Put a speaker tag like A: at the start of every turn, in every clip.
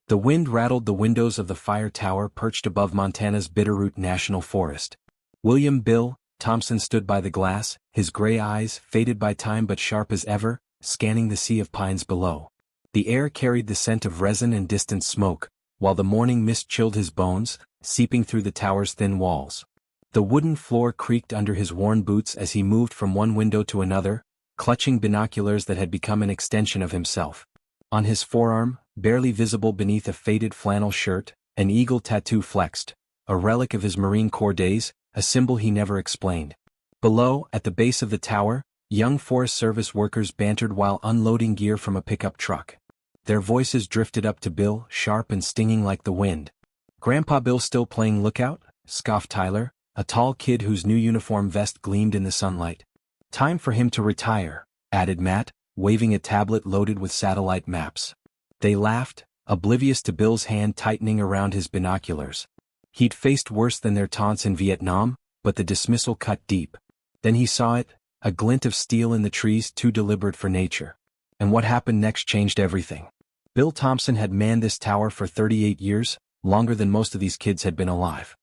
A: The wind rattled the windows of the fire tower perched above Montana's Bitterroot National Forest. William "Bill" Thompson stood by the glass, his gray eyes, faded by time but sharp as ever, scanning the sea of pines below. The air carried the scent of resin and distant smoke, while the morning mist chilled his bones, seeping through the tower's thin walls. The wooden floor creaked under his worn boots as he moved from one window to another, clutching binoculars that had become an extension of himself. On his forearm, barely visible beneath a faded flannel shirt, an eagle tattoo flexed, a relic of his Marine Corps days, a symbol he never explained. Below, at the base of the tower, young Forest Service workers bantered while unloading gear from a pickup truck. Their voices drifted up to Bill, sharp and stinging like the wind. "Grandpa Bill still playing lookout?" scoffed Tyler, a tall kid whose new uniform vest gleamed in the sunlight. "Time for him to retire," added Matt, waving a tablet loaded with satellite maps. They laughed, oblivious to Bill's hand tightening around his binoculars. He'd faced worse than their taunts in Vietnam, but the dismissal cut deep. Then he saw it, a glint of steel in the trees too deliberate for nature. And what happened next changed everything. Bill Thompson had manned this tower for 38 years, longer than most of these kids had been alive.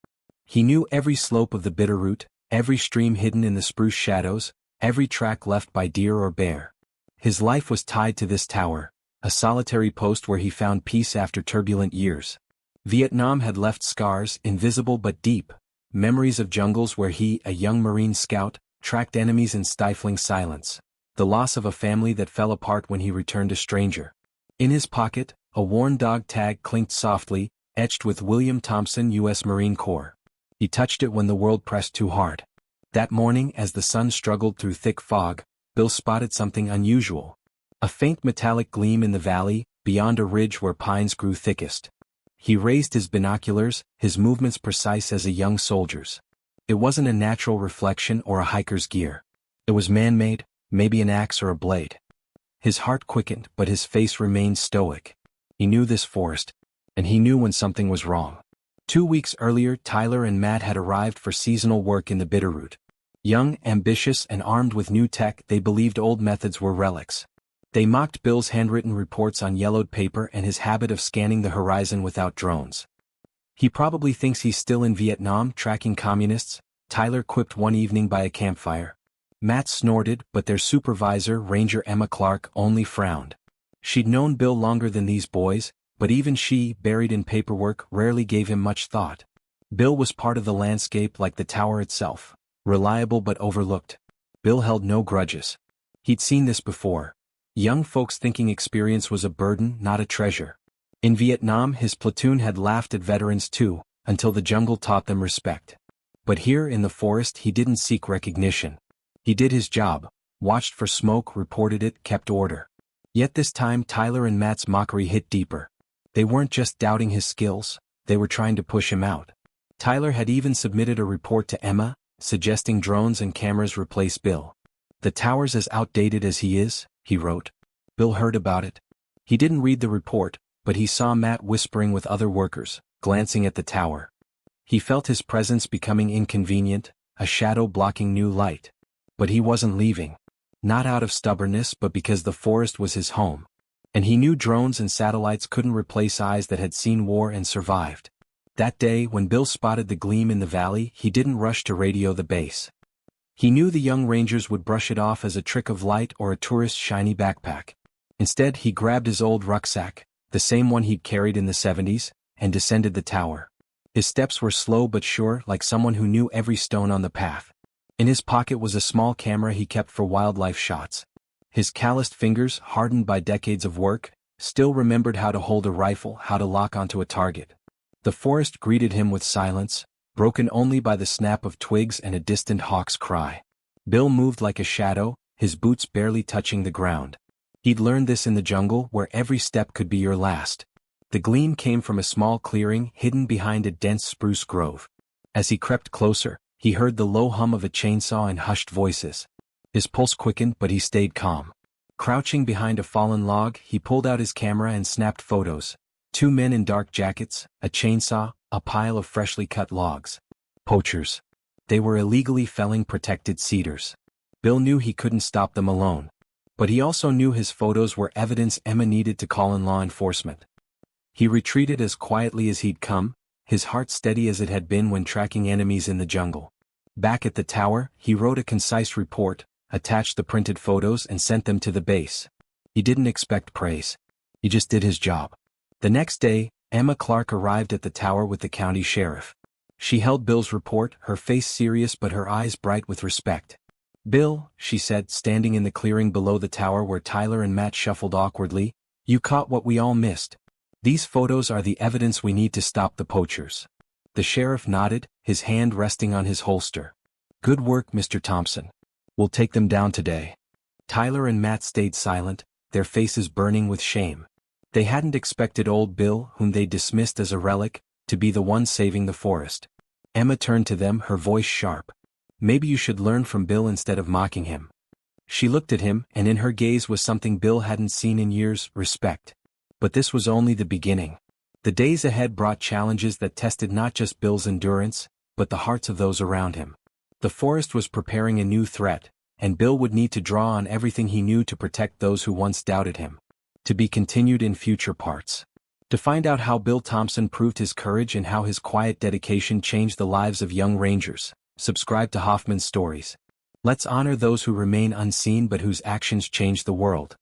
A: He knew every slope of the Bitterroot, every stream hidden in the spruce shadows, every track left by deer or bear. His life was tied to this tower, a solitary post where he found peace after turbulent years. Vietnam had left scars, invisible but deep, memories of jungles where he, a young Marine scout, tracked enemies in stifling silence, the loss of a family that fell apart when he returned a stranger. In his pocket, a worn dog tag clinked softly, etched with William Thompson, U.S. Marine Corps. He touched it when the world pressed too hard. That morning, as the sun struggled through thick fog, Bill spotted something unusual. A faint metallic gleam in the valley, beyond a ridge where pines grew thickest. He raised his binoculars, his movements precise as a young soldier's. It wasn't a natural reflection or a hiker's gear. It was man-made, maybe an axe or a blade. His heart quickened, but his face remained stoic. He knew this forest, and he knew when something was wrong. 2 weeks earlier, Tyler and Matt had arrived for seasonal work in the Bitterroot. Young, ambitious, and armed with new tech, they believed old methods were relics. They mocked Bill's handwritten reports on yellowed paper and his habit of scanning the horizon without drones. "He probably thinks he's still in Vietnam tracking communists," Tyler quipped one evening by a campfire. Matt snorted, but their supervisor, Ranger Emma Clark, only frowned. She'd known Bill longer than these boys, but even she, buried in paperwork, rarely gave him much thought. Bill was part of the landscape like the tower itself, reliable but overlooked. Bill held no grudges. He'd seen this before. Young folks thinking experience was a burden, not a treasure. In Vietnam, his platoon had laughed at veterans too, until the jungle taught them respect. But here in the forest, he didn't seek recognition. He did his job, watched for smoke, reported it, kept order. Yet this time Tyler and Matt's mockery hit deeper. They weren't just doubting his skills, they were trying to push him out. Tyler had even submitted a report to Emma, suggesting drones and cameras replace Bill. "The tower's as outdated as he is," he wrote. Bill heard about it. He didn't read the report, but he saw Matt whispering with other workers, glancing at the tower. He felt his presence becoming inconvenient, a shadow blocking new light. But he wasn't leaving. Not out of stubbornness, but because the forest was his home. And he knew drones and satellites couldn't replace eyes that had seen war and survived. That day, when Bill spotted the gleam in the valley, he didn't rush to radio the base. He knew the young rangers would brush it off as a trick of light or a tourist's shiny backpack. Instead, he grabbed his old rucksack, the same one he'd carried in the 70s, and descended the tower. His steps were slow but sure, like someone who knew every stone on the path. In his pocket was a small camera he kept for wildlife shots. His calloused fingers, hardened by decades of work, still remembered how to hold a rifle, how to lock onto a target. The forest greeted him with silence, broken only by the snap of twigs and a distant hawk's cry. Bill moved like a shadow, his boots barely touching the ground. He'd learned this in the jungle, where every step could be your last. The gleam came from a small clearing hidden behind a dense spruce grove. As he crept closer, he heard the low hum of a chainsaw and hushed voices. His pulse quickened, but he stayed calm. Crouching behind a fallen log, he pulled out his camera and snapped photos. 2 men in dark jackets, a chainsaw, a pile of freshly cut logs. Poachers. They were illegally felling protected cedars. Bill knew he couldn't stop them alone. But he also knew his photos were evidence Emma needed to call in law enforcement. He retreated as quietly as he'd come, his heart steady as it had been when tracking enemies in the jungle. Back at the tower, he wrote a concise report, attached the printed photos and sent them to the base. He didn't expect praise. He just did his job. The next day, Emma Clark arrived at the tower with the county sheriff. She held Bill's report, her face serious but her eyes bright with respect. "Bill," she said, standing in the clearing below the tower where Tyler and Matt shuffled awkwardly, "you caught what we all missed. These photos are the evidence we need to stop the poachers." The sheriff nodded, his hand resting on his holster. "Good work, Mr. Thompson. We'll take them down today." Tyler and Matt stayed silent, their faces burning with shame. They hadn't expected old Bill, whom they dismissed as a relic, to be the one saving the forest. Emma turned to them, her voice sharp. "Maybe you should learn from Bill instead of mocking him." She looked at him, and in her gaze was something Bill hadn't seen in years: respect. But this was only the beginning. The days ahead brought challenges that tested not just Bill's endurance, but the hearts of those around him. The forest was preparing a new threat, and Bill would need to draw on everything he knew to protect those who once doubted him. To be continued in future parts. To find out how Bill Thompson proved his courage and how his quiet dedication changed the lives of young rangers, subscribe to Hoffman's Stories. Let's honor those who remain unseen but whose actions change the world.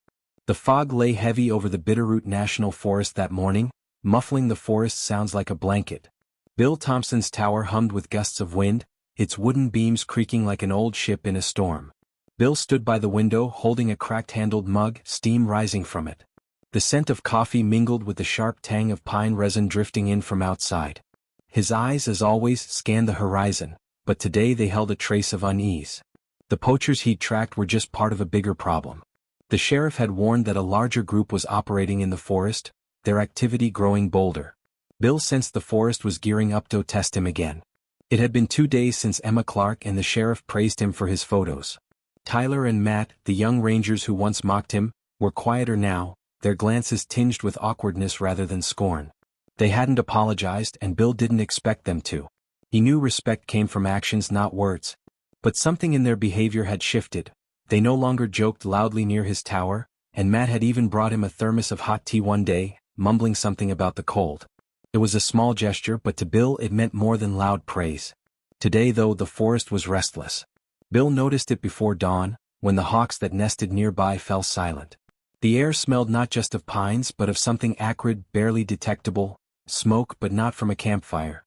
A: The fog lay heavy over the Bitterroot National Forest that morning, muffling the forest sounds like a blanket. Bill Thompson's tower hummed with gusts of wind, its wooden beams creaking like an old ship in a storm. Bill stood by the window holding a cracked-handled mug, steam rising from it. The scent of coffee mingled with the sharp tang of pine resin drifting in from outside. His eyes, as always, scanned the horizon, but today they held a trace of unease. The poachers he'd tracked were just part of a bigger problem. The sheriff had warned that a larger group was operating in the forest, their activity growing bolder. Bill sensed the forest was gearing up to test him again. It had been 2 days since Emma Clark and the sheriff praised him for his photos. Tyler and Matt, the young rangers who once mocked him, were quieter now, their glances tinged with awkwardness rather than scorn. They hadn't apologized, and Bill didn't expect them to. He knew respect came from actions, not words. But something in their behavior had shifted. They no longer joked loudly near his tower, and Matt had even brought him a thermos of hot tea one day, mumbling something about the cold. It was a small gesture, but to Bill it meant more than loud praise. Today, though, the forest was restless. Bill noticed it before dawn, when the hawks that nested nearby fell silent. The air smelled not just of pines but of something acrid, barely detectable, smoke but not from a campfire.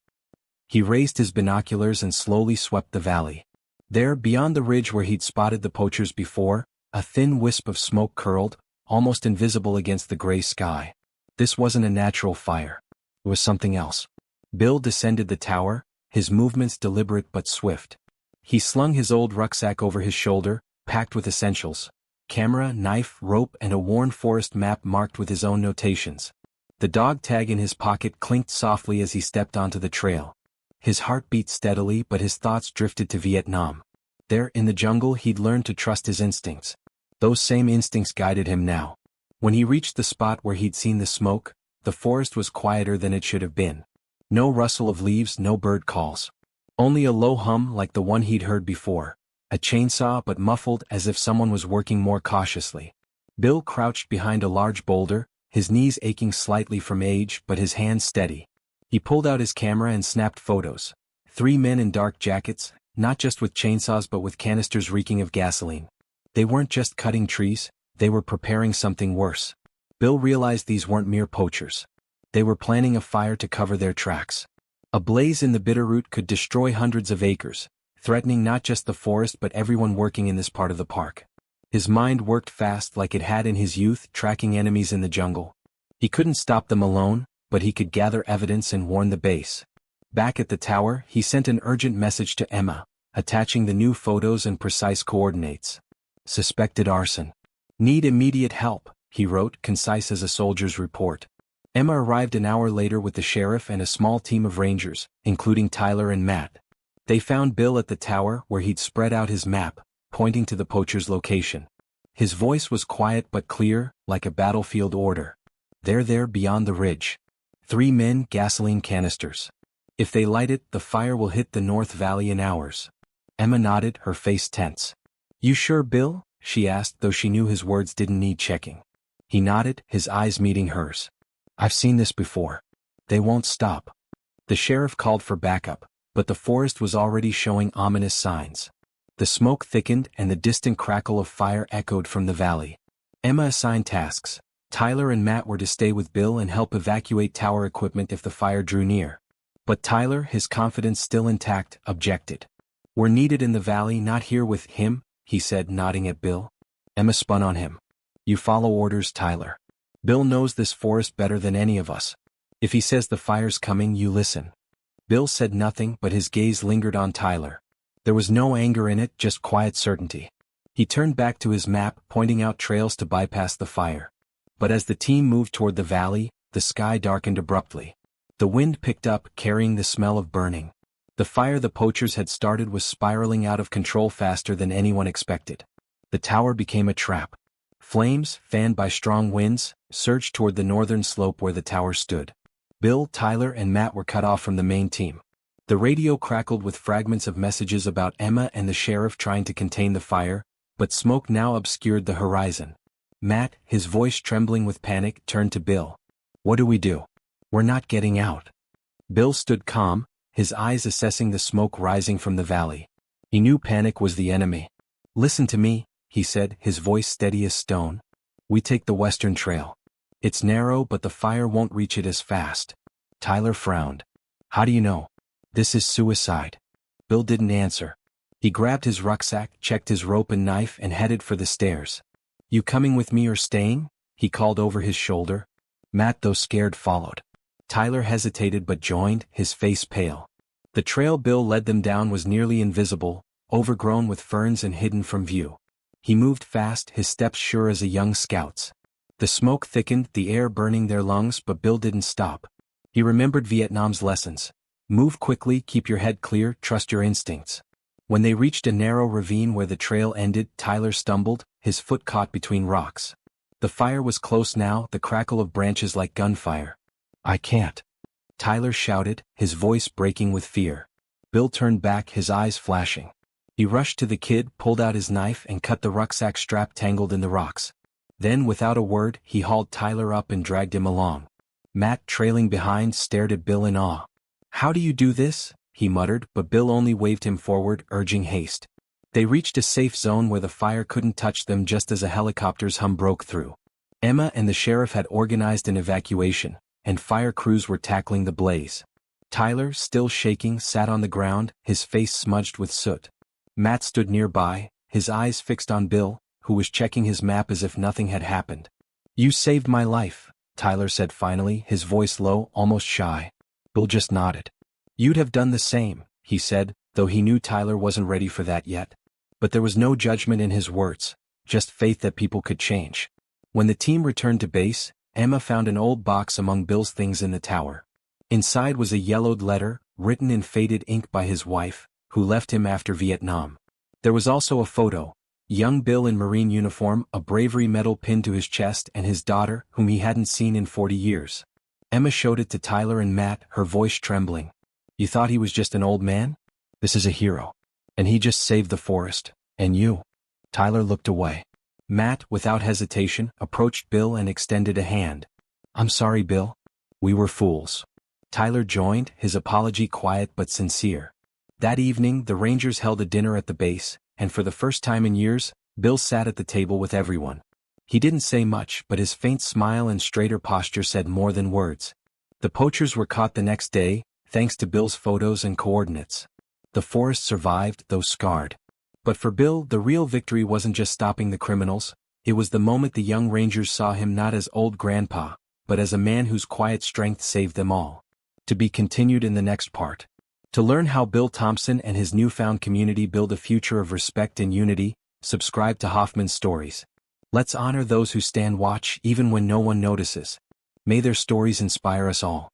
A: He raised his binoculars and slowly swept the valley. There, beyond the ridge where he'd spotted the poachers before, a thin wisp of smoke curled, almost invisible against the gray sky. This wasn't a natural fire. It was something else. Bill descended the tower, his movements deliberate but swift. He slung his old rucksack over his shoulder, packed with essentials: camera, knife, rope, and a worn forest map marked with his own notations. The dog tag in his pocket clinked softly as he stepped onto the trail. His heart beat steadily, but his thoughts drifted to Vietnam. There, in the jungle, he'd learned to trust his instincts. Those same instincts guided him now. When he reached the spot where he'd seen the smoke, the forest was quieter than it should have been. No rustle of leaves, no bird calls. Only a low hum like the one he'd heard before. A chainsaw, but muffled, as if someone was working more cautiously. Bill crouched behind a large boulder, his knees aching slightly from age but his hands steady. He pulled out his camera and snapped photos. 3 men in dark jackets, not just with chainsaws but with canisters reeking of gasoline. They weren't just cutting trees, they were preparing something worse. Bill realized these weren't mere poachers. They were planning a fire to cover their tracks. A blaze in the Bitterroot could destroy hundreds of acres, threatening not just the forest but everyone working in this part of the park. His mind worked fast like it had in his youth, tracking enemies in the jungle. He couldn't stop them alone, but he could gather evidence and warn the base. Back at the tower, he sent an urgent message to Emma, attaching the new photos and precise coordinates. Suspected arson. Need immediate help, he wrote, concise as a soldier's report. Emma arrived an hour later with the sheriff and a small team of rangers, including Tyler and Matt. They found Bill at the tower where he'd spread out his map, pointing to the poacher's location. His voice was quiet but clear, like a battlefield order. They're there beyond the ridge. 3 men, gasoline canisters. If they light it, the fire will hit the North Valley in hours. Emma nodded, her face tense. You sure, Bill? She asked, though she knew his words didn't need checking. He nodded, his eyes meeting hers. I've seen this before. They won't stop. The sheriff called for backup, but the forest was already showing ominous signs. The smoke thickened and the distant crackle of fire echoed from the valley. Emma assigned tasks. Tyler and Matt were to stay with Bill and help evacuate tower equipment if the fire drew near. But Tyler, his confidence still intact, objected. "We're needed in the valley, not here with him," he said, nodding at Bill. Emma spun on him. "You follow orders, Tyler. Bill knows this forest better than any of us. If he says the fire's coming, you listen." Bill said nothing, but his gaze lingered on Tyler. There was no anger in it, just quiet certainty. He turned back to his map, pointing out trails to bypass the fire. But as the team moved toward the valley, the sky darkened abruptly. The wind picked up, carrying the smell of burning. The fire the poachers had started was spiraling out of control faster than anyone expected. The tower became a trap. Flames, fanned by strong winds, surged toward the northern slope where the tower stood. Bill, Tyler, and Matt were cut off from the main team. The radio crackled with fragments of messages about Emma and the sheriff trying to contain the fire, but smoke now obscured the horizon. Matt, his voice trembling with panic, turned to Bill. "What do we do? We're not getting out." Bill stood calm, his eyes assessing the smoke rising from the valley. He knew panic was the enemy. "Listen to me," he said, his voice steady as stone. "We take the western trail. It's narrow, but the fire won't reach it as fast." Tyler frowned. "How do you know? This is suicide." Bill didn't answer. He grabbed his rucksack, checked his rope and knife, and headed for the stairs. "You coming with me or staying?" he called over his shoulder. Matt, though scared, followed. Tyler hesitated but joined, his face pale. The trail Bill led them down was nearly invisible, overgrown with ferns and hidden from view. He moved fast, his steps sure as a young scout's. The smoke thickened, the air burning their lungs, but Bill didn't stop. He remembered Vietnam's lessons. Move quickly, keep your head clear, trust your instincts. When they reached a narrow ravine where the trail ended, Tyler stumbled, his foot caught between rocks. The fire was close now, the crackle of branches like gunfire. "I can't," Tyler shouted, his voice breaking with fear. Bill turned back, his eyes flashing. He rushed to the kid, pulled out his knife, and cut the rucksack strap tangled in the rocks. Then, without a word, he hauled Tyler up and dragged him along. Matt, trailing behind, stared at Bill in awe. "How do you do this?" he muttered, but Bill only waved him forward, urging haste. They reached a safe zone where the fire couldn't touch them just as a helicopter's hum broke through. Emma and the sheriff had organized an evacuation, and fire crews were tackling the blaze. Tyler, still shaking, sat on the ground, his face smudged with soot. Matt stood nearby, his eyes fixed on Bill, who was checking his map as if nothing had happened. "You saved my life," Tyler said finally, his voice low, almost shy. Bill just nodded. "You'd have done the same," he said, though he knew Tyler wasn't ready for that yet. But there was no judgment in his words, just faith that people could change. When the team returned to base, Emma found an old box among Bill's things in the tower. Inside was a yellowed letter, written in faded ink by his wife, who left him after Vietnam. There was also a photo, young Bill in Marine uniform, a bravery medal pinned to his chest, and his daughter, whom he hadn't seen in 40 years. Emma showed it to Tyler and Matt, her voice trembling. "You thought he was just an old man? This is a hero. And he just saved the forest. And you." Tyler looked away. Matt, without hesitation, approached Bill and extended a hand. "I'm sorry, Bill. We were fools." Tyler joined, his apology quiet but sincere. That evening, the Rangers held a dinner at the base, and for the first time in years, Bill sat at the table with everyone. He didn't say much, but his faint smile and straighter posture said more than words. The poachers were caught the next day, thanks to Bill's photos and coordinates. The forest survived, though scarred. But for Bill, the real victory wasn't just stopping the criminals, it was the moment the young Rangers saw him not as old grandpa, but as a man whose quiet strength saved them all. To be continued in the next part. To learn how Bill Thompson and his newfound community build a future of respect and unity, subscribe to Hoffman's Stories. Let's honor those who stand watch even when no one notices. May their stories inspire us all.